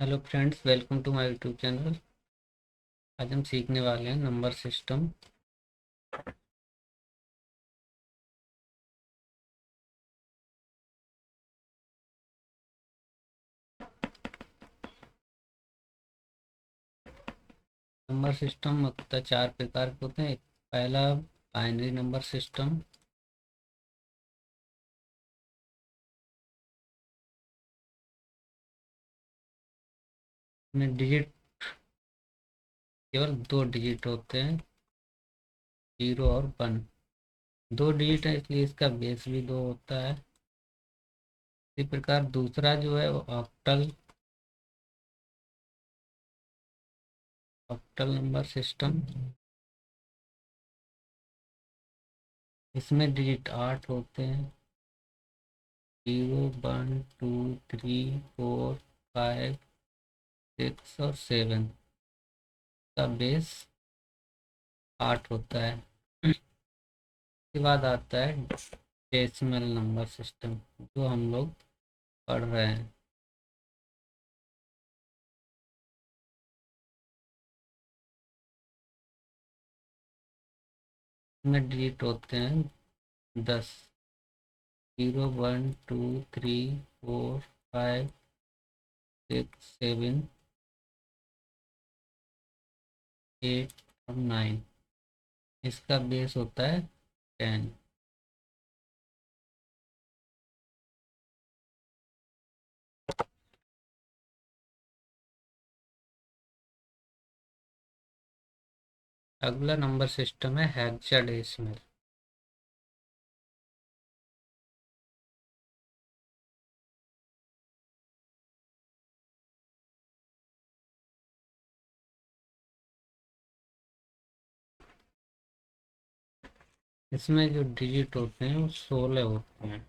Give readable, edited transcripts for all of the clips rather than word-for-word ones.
Hello friends, welcome to my YouTube channel. आज हम सीखने वाले हैं नंबर सिस्टम। नंबर सिस्टम मुख्यतः चार प्रकार के होते हैं। पहला बाइनरी नंबर सिस्टम। में डिजिट केवल दो डिजिट होते हैं, 0 और 1। दो डिजिट है इसलिए इसका बेस भी दो होता है। इसी प्रकार दूसरा जो है वो ऑक्टल ऑक्टल नंबर सिस्टम। इसमें डिजिट 8 होते हैं, 0, 1, 2, 3, 4, 5, 6 और 7 का बेस 8 होता है। उसके बाद आता है डेसिमल नंबर सिस्टम, जो हम लोग पढ़ रहे हैं। इसमें डिजिट होते हैं 10, 0, 1, 2, 3, 4, 5, 6, 7, 8 और 9। इसका बेस होता है 10। अगला नंबर सिस्टम है हेक्साडेसिमल। इसमें जो डिजिट होते हैं वो 16 होते हैं,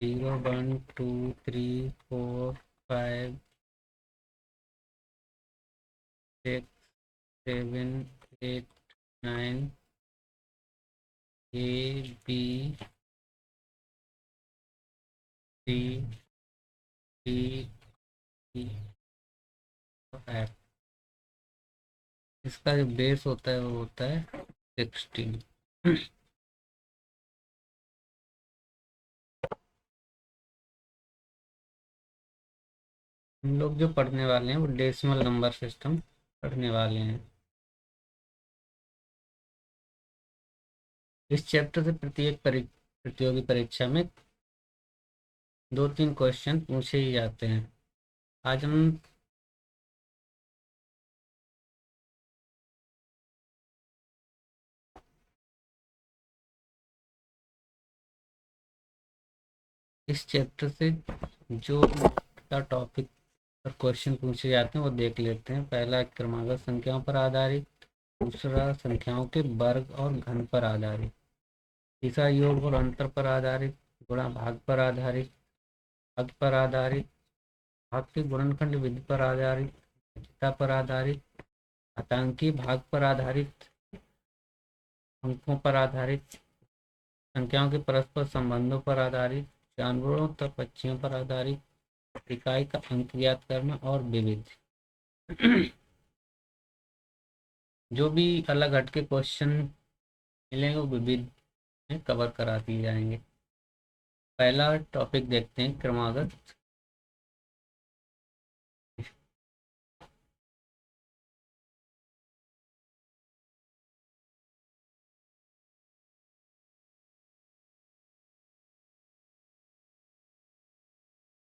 0, 1, 2, 3, 4, 5, 6, 7, 8, A B C D E F। इसका जो बेस होता है वो होता है 16। हम लोग जो पढ़ने वाले हैं वो डेसिमल नंबर सिस्टम पढ़ने वाले हैं। इस चैप्टर से प्रत्येक प्रतियोगी परीक्षा में 2-3 क्वेश्चन पूछे ही जाते हैं। आज हम इस चैप्टर से जो टॉपिक पर क्वेश्चन पूछे जाते हैं वो देख लेते हैं। पहला क्रमागत संख्याओं पर आधारित, दूसरा संख्याओं के वर्ग और घन पर आधारित, तीसरा योग और अंतर पर आधारित, गुणा भाग पर आधारित, भाग पर आधारित, भाग के गुणनखंड विधि पर आधारित, विविधता पर आधारित, घातांकी भाग पर आधारित, अंकों पर आधारित, संख्याओं के परस्पर संबंधों पर आधारित, जानवरों तथा पक्षियों पर आधारित, इकाई का अंक ज्ञात करना और विविध। जो भी अलग हटके क्वेश्चन मिलेंगे वो विविध में कवर करा दिए जाएंगे। पहला टॉपिक देखते हैं, क्रमागत।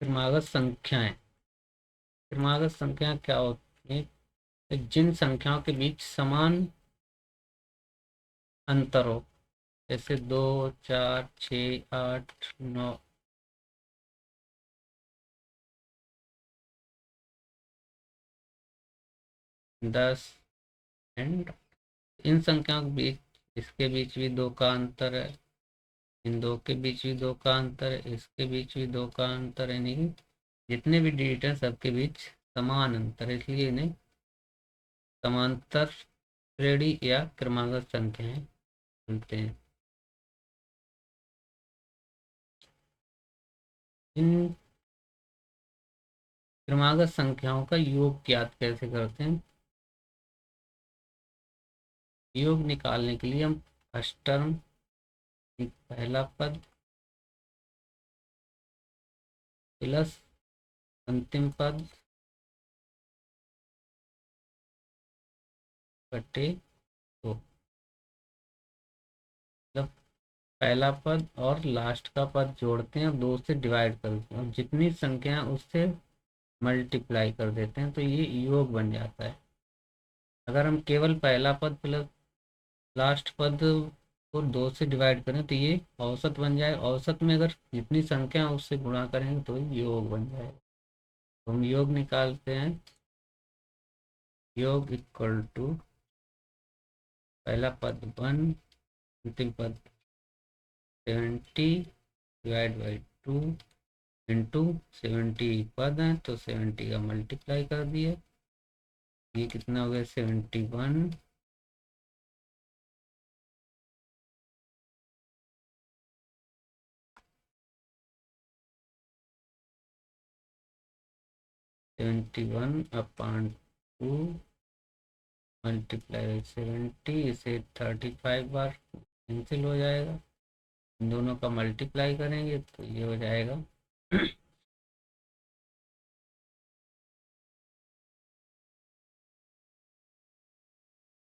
क्रमागत संख्याएं। क्रमागत संख्या क्या होती है? जिन संख्याओं के बीच समान अंतर हो, जैसे 2, 4, 6, 8, 9। 10 एंड इन संख्याओं के बीच, इसके बीच भी दो का अंतर है, इन दो के बीच भी दो का अंतर है, इसके बीच भी दो का अंतर है। यानी कि जितने भी डिजिट हैं सबके बीच समान अंतर है, इसलिए इन्हें समांतर श्रेणी या क्रमागत संख्याएं बोलते हैं। इन क्रमागत संख्याओं का योग ज्ञात कैसे करते हैं? योग निकालने के लिए हम फर्स्ट टर्म, पहला पद प्लस अंतिम पद बटे दो, मतलब पहला पद और लास्ट का पद जोड़ते हैं और दो से डिवाइड करते हैं और जितनी संख्या उससे मल्टीप्लाई कर देते हैं तो ये योग बन जाता है। अगर हम केवल पहला पद प्लस लास्ट पद को दो से डिवाइड करें तो ये औसत बन जाए। औसत में अगर जितनी संख्या है उससे गुणा करेंगे तो योग बन जाएगा। तो हम योग निकालते हैं। योग इक्वल टू पहला पद 1, अंतिम पद 70 डिवाइड बाई 2 इंटू 70 पद है तो 70 का मल्टीप्लाई कर दिए। ये कितना हो गया 71 71 अपॉन 2 मल्टीप्लाई 70, इसे 35 बार कैंसिल हो जाएगा। इन दोनों का मल्टीप्लाई करेंगे तो ये हो जाएगा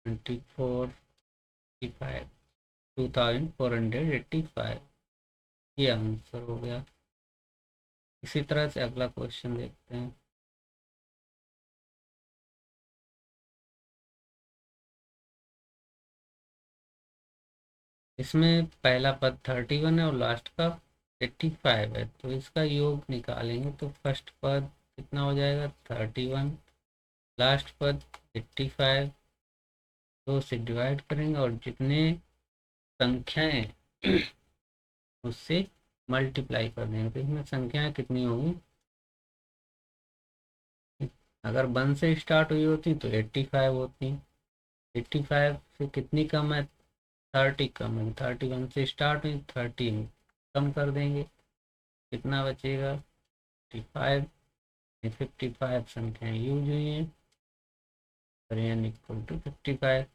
2485 2485। ये आंसर हो गया। इसी तरह से अगला क्वेश्चन देखते हैं। इसमें पहला पद 31 है और लास्ट का 85 है तो इसका योग निकालेंगे तो फर्स्ट पद कितना हो जाएगा 31, लास्ट पद 85, दो से डिवाइड करेंगे और जितने संख्याएं उससे मल्टीप्लाई कर देंगे तो इसमें संख्याएं कितनी होंगी? अगर 1 से स्टार्ट हुई होती तो 85 होती। 85 से कितनी कम है? 30 कम है। 31 से स्टार्ट हुई, 30 कम कर देंगे, कितना बचेगा 55। 55 संख्याएं यूज हुई हैं और n equal to 55।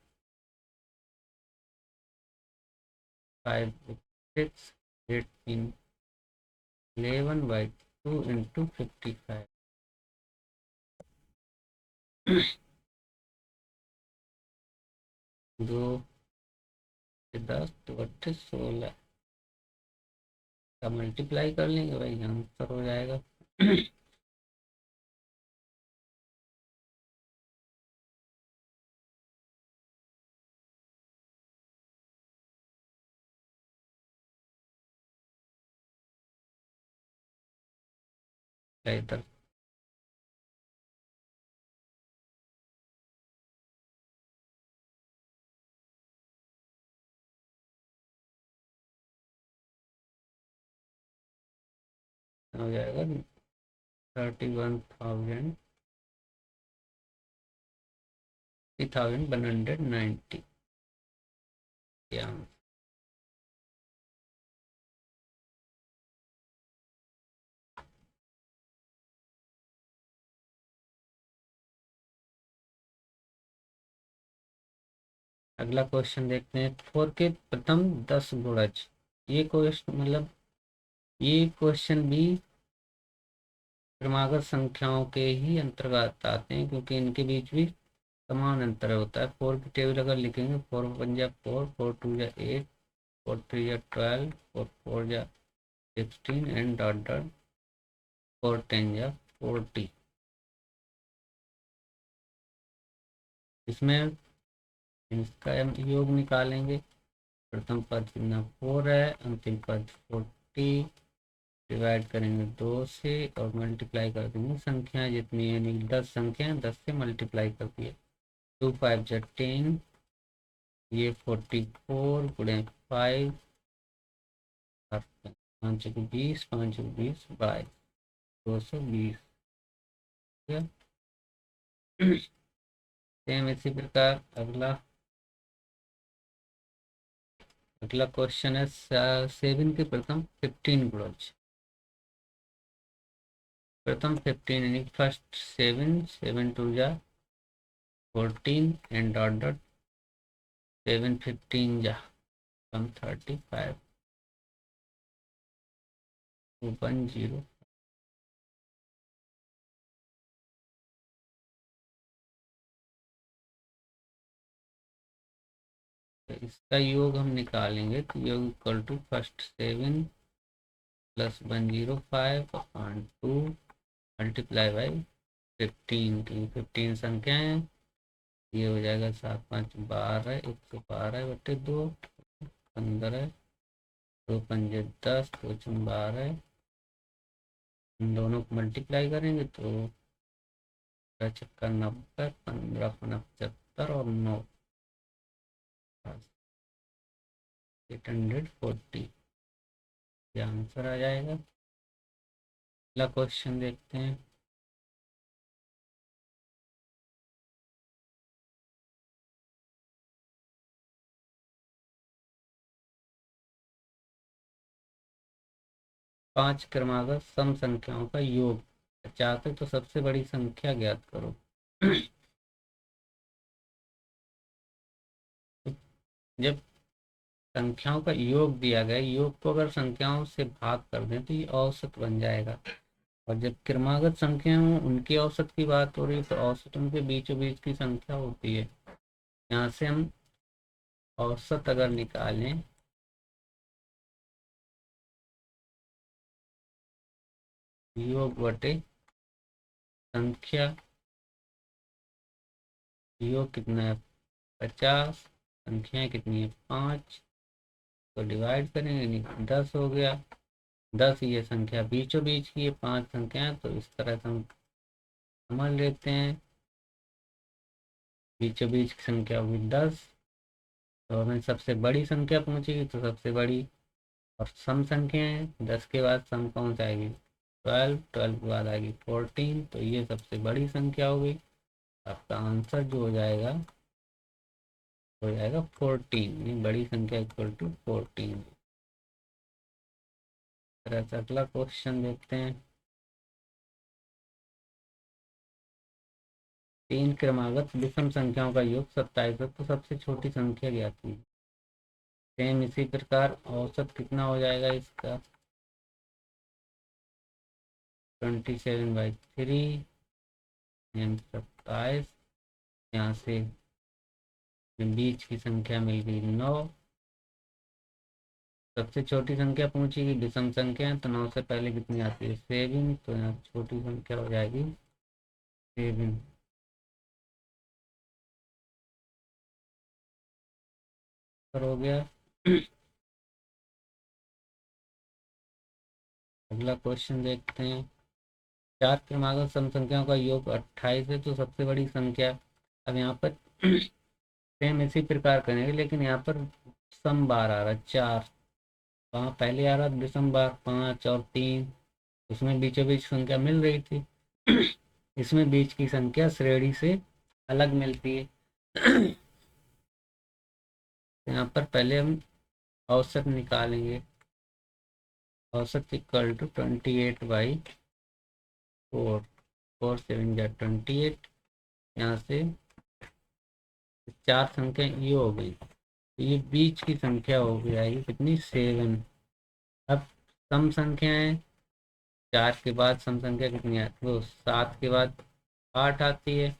5 6 8 3 11 by 2 into 55। दो से 10 तो 28 16 का मल्टीप्लाई कर लेंगे भाई आंसर हो जाएगा। इधर हो जाएगा 31,000 3,190। अगला क्वेश्चन देखते हैं। 4 के प्रथम 10 गुणज। ये क्वेश्चन मतलब ये क्वेश्चन भी क्रमागत संख्याओं के ही अंतर्गत आते हैं क्योंकि इनके बीच भी समान अंतर होता है। 4 की टेबल अगर लिखेंगे 4 1 जा 4, 4 2 जा 8, 4 3 जा 12, 4 4 जा 16 एंड डॉट डॉट 4 10 जा 40। इसमें इसका हम योग निकालेंगे। प्रथम पद कितना 4 है, अंतिम पद 40, डिवाइड करेंगे 2 से और मल्टीप्लाई कर देंगे संख्या जितनी है, यानी 10 संख्या 10 से मल्टीप्लाई कर दिए। 2 5 जा 10, ये 44 गुणे 5, 5 को 20, 5 को 20 बाय 220। सेम इसी प्रकार अगला क्वेश्चन है 7 के प्रथम 15 गुणज। प्रथम 15 यानी फर्स्ट 7, 7 2 जा 14 एंड डॉट डॉट 7 15 जा 135 10। तो इसका योग हम निकालेंगे तो योग equal to first 7 plus 105 upon 2 multiply by 15 की 15 संख्या है। ये हो जाएगा 7 5 12 112/2 15 2 5 10 2 6 12। इन दोनों को मल्टीप्लाई करेंगे तो 6 15 75 और 9 840 ये आंसर आ जाएगा। अगला क्वेश्चन देखते हैं। पांच क्रमागत सम संख्याओं का योग चाहते तो सबसे बड़ी संख्या ज्ञात करो। जब संख्याओं का योग दिया गया, योग को अगर संख्याओं से भाग कर दें तो ये औसत बन जाएगा। और जब क्रमागत संख्या हो उनकी औसत की बात हो रही है तो औसत उनके बीचों बीच की संख्या होती है। यहाँ से हम औसत अगर निकालें योग बटे संख्या, योग कितना है 50, संख्याएं कितनी है 5, तो डिवाइड करेंगे यानी 10 हो गया। 10 ये संख्या बीचों बीच की है, 5 संख्याएं, तो इस तरह से हम समझ लेते हैं बीचों बीच की संख्या होगी 10। तो हमें सबसे बड़ी संख्या पहुंचेगी तो सबसे बड़ी, और सम संख्या है 10 के बाद सम कौन सा आएगी 12, 12 के बाद आएगी 14, तो ये सबसे बड़ी संख्या होगी। आपका आंसर जो हो जाएगा 14, बड़ी संख्या इक्वल टू 14। तरह से अगला क्वेश्चन देखते हैं। 3 क्रमागत विषम संख्याओं का योग 27 है तो सबसे छोटी संख्या ज्ञात की। सेम इसी प्रकार औसत कितना हो जाएगा इसका 27/3 27। यहाँ से बीच की संख्या मिल गई 9। सबसे छोटी संख्या पूछेगी विषम संख्या, तो 9 से पहले कितनी आती है 7, तो यहाँ छोटी संख्या हो जाएगी 7 हो गया। अगला क्वेश्चन देखते हैं। 4 क्रमागत सम संख्याओं का योग 28 है तो सबसे बड़ी संख्या। अब यहाँ पर सेम इसी प्रकार करेंगे लेकिन यहाँ पर सम बार आ रहा है 4, वहाँ पहले आ रहा विषम बार 5 और 3, उसमें बीचों बीच संख्या मिल रही थी। इसमें बीच की संख्या श्रेणी से अलग मिलती है। यहाँ पर पहले हम औसत निकालेंगे। औसत इक्वल टू 28/4, 4 7 जा 28। यहाँ से 4 संख्या ये हो गई, तो ये बीच की संख्या हो जाएगी कितनी 7। अब सम संख्या है 4 के बाद सम संख्या कितनी आती है वो 7 के बाद 8 आती है,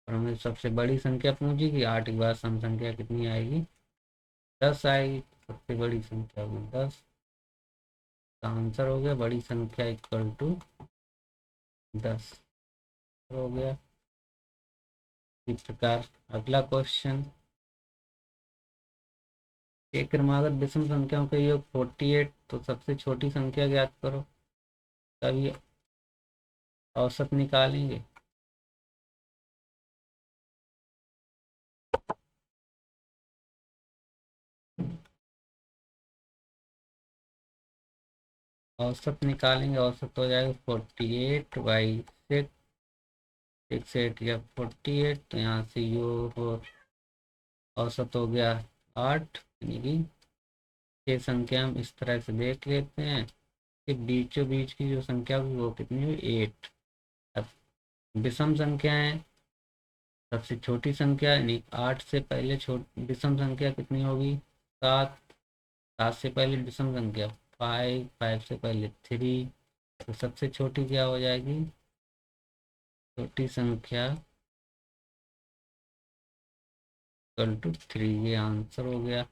और हमें सबसे बड़ी संख्या पूछी कि 8 के बाद सम संख्या कितनी आएगी 10 आएगी। सबसे बड़ी संख्या होगी 10, का आंसर हो गया बड़ी संख्या इक्वल टू 10 हो गया। इस प्रकार अगला क्वेश्चन। एक क्रमागत विषम संख्याओं का योग 48 तो सबसे छोटी संख्या ज्ञात करो। तभी औसत निकालेंगे। औसत निकालेंगे, औसत हो जाएगा 48/6, 6 8 या 48, तो यहाँ से योग औसत हो गया 8, यानी कि ये संख्या हम इस तरह से देख लेते हैं। के बीचों बीच की जो संख्या होगी वो कितनी हुई, 8। अब विषम संख्या है, सबसे छोटी संख्या यानी 8 से पहले विषम संख्या कितनी होगी, 7। 7 से पहले विषम संख्या 5, 5 से पहले 3, तो सबसे छोटी क्या हो जाएगी, छोटी संख्या इक्वल टू 3, ये आंसर हो गया।